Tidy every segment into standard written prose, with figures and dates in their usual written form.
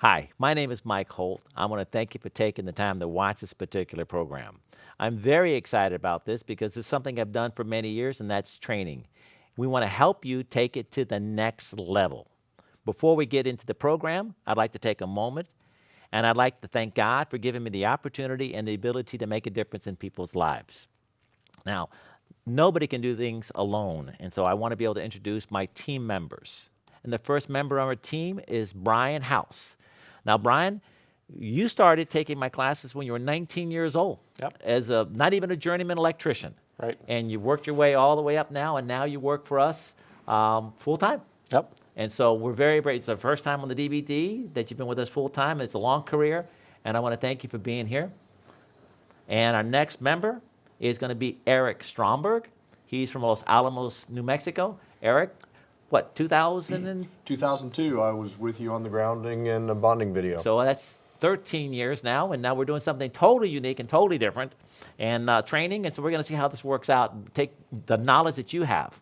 Hi, my name is Mike Holt. I want to thank you for taking the time to watch this particular program. I'm very excited about this because it's something I've done for many years, and that's training. We want to help you take it to the next level. Before we get into the program, I'd like to take a moment and I'd like to thank God for giving me the opportunity and the ability to make a difference in people's lives. Now, nobody can do things alone, and so I want to be able to introduce my team members. And the first member on our team is Brian House. Now, Brian, you started taking my classes when you were 19 years old Yep. as a not even a journeyman electrician. Right. And you worked your way all the way up now, and now you work for us full time. Yep. And so we're very, it's the first time on the DVD that you've been with us full time. It's a long career, and I want to thank you for being here. And our next member is going to be Eric Stromberg. He's from Los Alamos, New Mexico. Eric, what, 2000 and 2002, I was with you on the grounding and a bonding video. so that's 13 years now, and now we're doing something totally unique and totally different, and training. And so we're going to see how this works out and take the knowledge that you have.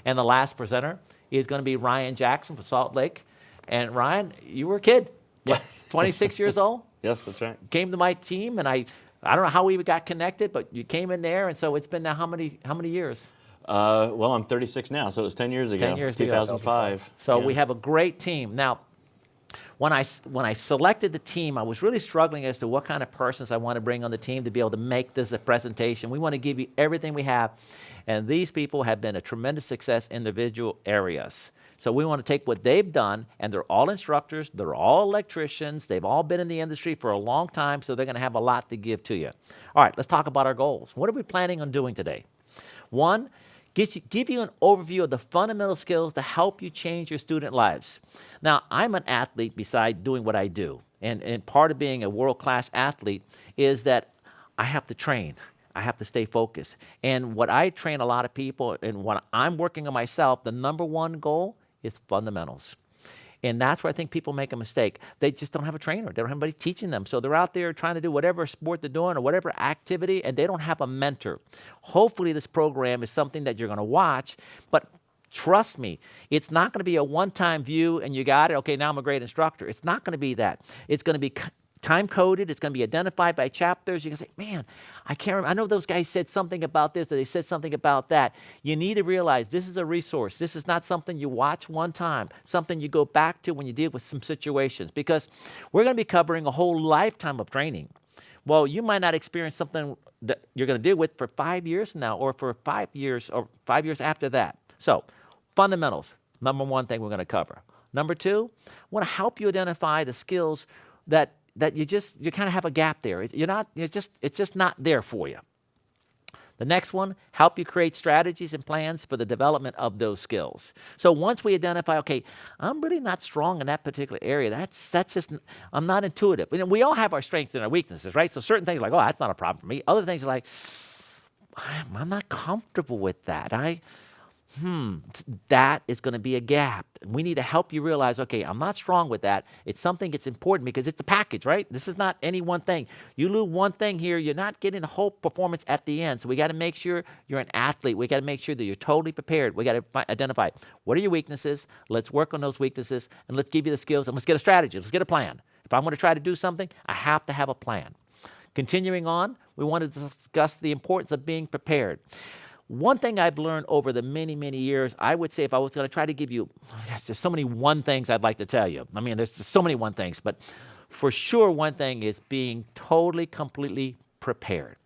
And the last presenter is going to be Ryan Jackson from Salt Lake. And Ryan, you were a kid, Yeah. 26 years old. Yes, that's right. Came to my team, and I don't know how we got connected, but you came in there, and so it's been now how many years? Well, I'm 36 now, so it was 10 years ago. 10 years ago. 2005. So Yeah. we have a great team. Now, when I selected the team, I was really struggling as to what kind of persons I want to bring on the team to be able to make this a presentation. We want to give you everything we have, and these people have been a tremendous success in individual areas. So we want to take what they've done, and they're all instructors, they're all electricians, they've all been in the industry for a long time, so they're going to have a lot to give to you. All right, let's talk about our goals. What are we planning on doing today? One, give you an overview of the fundamental skills to help you change your student lives. Now, I'm an athlete beside doing what I do. And part of being a world-class athlete is that I have to train. I have to stay focused. And what I train a lot of people, and when I'm working on myself, the number one goal is fundamentals. And that's where I think people make a mistake. They just don't have a trainer. They don't have anybody teaching them. So they're out there trying to do whatever sport they're doing or whatever activity, and they don't have a mentor. Hopefully this program is something that you're going to watch, but trust me, it's not going to be a one-time view and you got it, okay, now I'm a great instructor. It's not going to be that. It's going to be time-coded. It's going to be identified by chapters. You can say, man, I can't remember. I know those guys said something about this, or they said something about that. You need to realize this is a resource. This is not something you watch one time, something you go back to when you deal with some situations, because we're going to be covering a whole lifetime of training. Well, you might not experience something that you're going to deal with for 5 years from now, or for 5 years, or 5 years after that. So fundamentals, number one thing we're going to cover. Number two, I want to help you identify the skills that you kind of have a gap there. It's just not there for you. The next one, help you create strategies and plans for the development of those skills. So once we identify, okay, I'm really not strong in that particular area. That's just, I'm not intuitive. We all have our strengths and our weaknesses, right? So certain things are like, oh, that's not a problem for me. Other things are like, I'm not comfortable with that. That is going to be a gap. We need to help you realize, okay, I'm not strong with that. It's something that's important because it's a package, right? This is not any one thing. You lose one thing here, you're not getting the whole performance at the end. So we got to make sure you're an athlete. We got to make sure that you're totally prepared. We got to identify what are your weaknesses. Let's work on those weaknesses, and let's give you the skills, and let's get a strategy. Let's get a plan. If I'm going to try to do something, I have to have a plan. Continuing on, we want to discuss the importance of being prepared. One thing I've learned over the many, many years, I would say if I was going to try to give you, there's so many one things I'd like to tell you. I mean, there's just so many one things, but for sure one thing is being totally, completely prepared.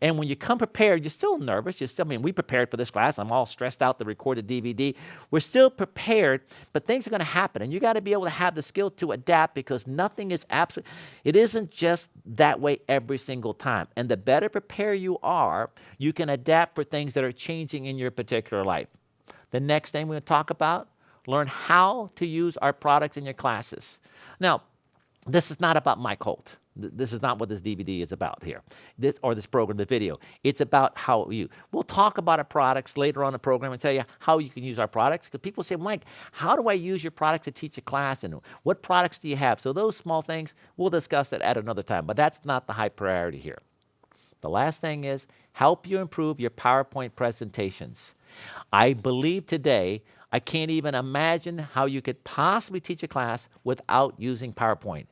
And when you come prepared, you're still nervous. We prepared for this class. I'm all stressed out to record the DVD. We're still prepared, but things are going to happen. And you got to be able to have the skill to adapt because nothing is absolute. It isn't just that way every single time. And the better prepared you are, you can adapt for things that are changing in your particular life. The next thing we're going to talk about, learn how to use our products in your classes. Now, this is not about Mike Holt. This is not what this DVD is about here, this program, the video. It's about how we'll talk about our products later on in the program and tell you how you can use our products. Because people say, Mike, how do I use your products to teach a class? And what products do you have? So those small things, we'll discuss that at another time. But that's not the high priority here. The last thing is help you improve your PowerPoint presentations. I believe today I can't even imagine how you could possibly teach a class without using PowerPoint.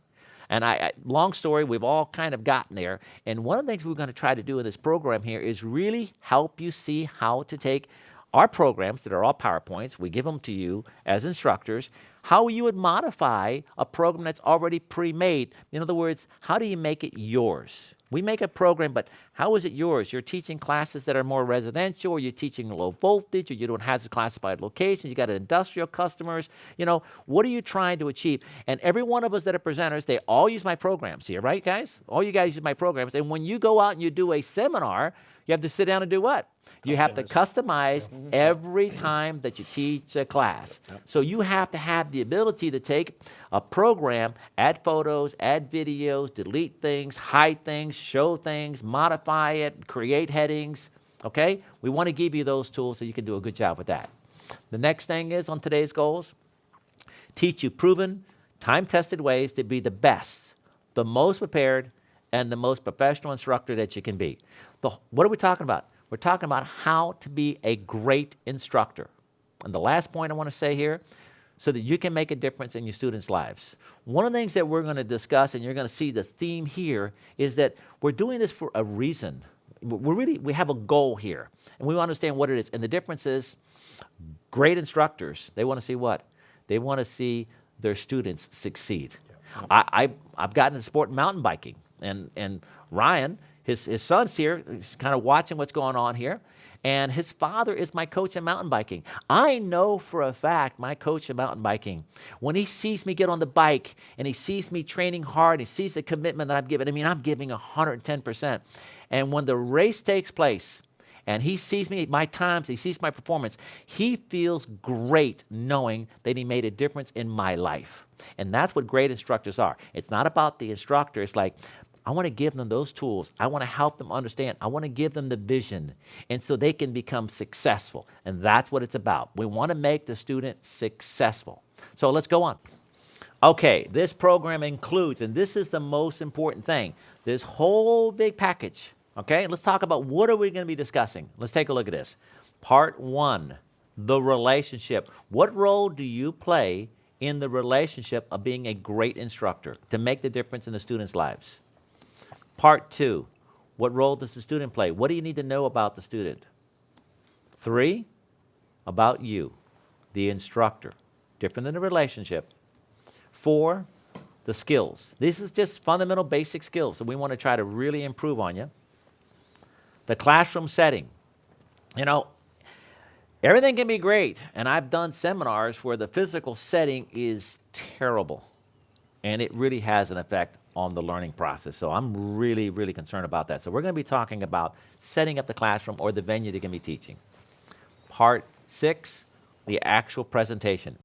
And long story, we've all kind of gotten there. And one of the things we're going to try to do in this program here is really help you see how to take our programs that are all PowerPoints, we give them to you as instructors, how you would modify a program that's already pre-made. In other words, how do you make it yours? We make a program, but how is it yours? You're teaching classes that are more residential, or you're teaching low voltage, or you're doing hazard classified locations, you got industrial customers. You know, what are you trying to achieve? And every one of us that are presenters, they all use my programs here, right, guys? All you guys use my programs. And when you go out and you do a seminar, you have to sit down and do what? You have to customize every time that you teach a class. So you have to have the ability to take a program, add photos, add videos, delete things, hide things, show things, modify it, create headings, okay? We want to give you those tools so you can do a good job with that. The next thing is on today's goals, teach you proven, time-tested ways to be the best, the most prepared, and the most professional instructor that you can be. What are we talking about? We're talking about how to be a great instructor. And the last point I want to say here, so that you can make a difference in your students' lives. One of the things that we're going to discuss, and you're going to see the theme here, is that we're doing this for a reason. We have a goal here, and we want to understand what it is. And the difference is, great instructors, they want to see what? They want to see their students succeed. Yeah. I've gotten into sport mountain biking, and Ryan, his son's here, he's kind of watching what's going on here, and his father is my coach in mountain biking. I know for a fact my coach in mountain biking, when he sees me get on the bike and he sees me training hard, he sees the commitment that I'm giving, I'm giving 110%. And when the race takes place and he sees me, my times, he sees my performance, he feels great knowing that he made a difference in my life. And that's what great instructors are. It's not about the instructor. It's like, I want to give them those tools. I want to help them understand. I want to give them the vision, and so they can become successful. And that's what it's about. We want to make the student successful. So let's go on. Okay, this program includes, and this is the most important thing, this whole big package. Okay, let's talk about what are we going to be discussing. Let's take a look at this. Part 1, the relationship. What role do you play in the relationship of being a great instructor to make the difference in the students' lives? Part 2, what role does the student play? What do you need to know about the student? 3, about you, the instructor, different than the relationship. 4, the skills. This is just fundamental basic skills that we want to try to really improve on you. The classroom setting. You know, everything can be great, and I've done seminars where the physical setting is terrible, and it really has an effect on the learning process. So I'm really, really concerned about that. So we're going to be talking about setting up the classroom or the venue they're going to be teaching. Part 6, the actual presentation.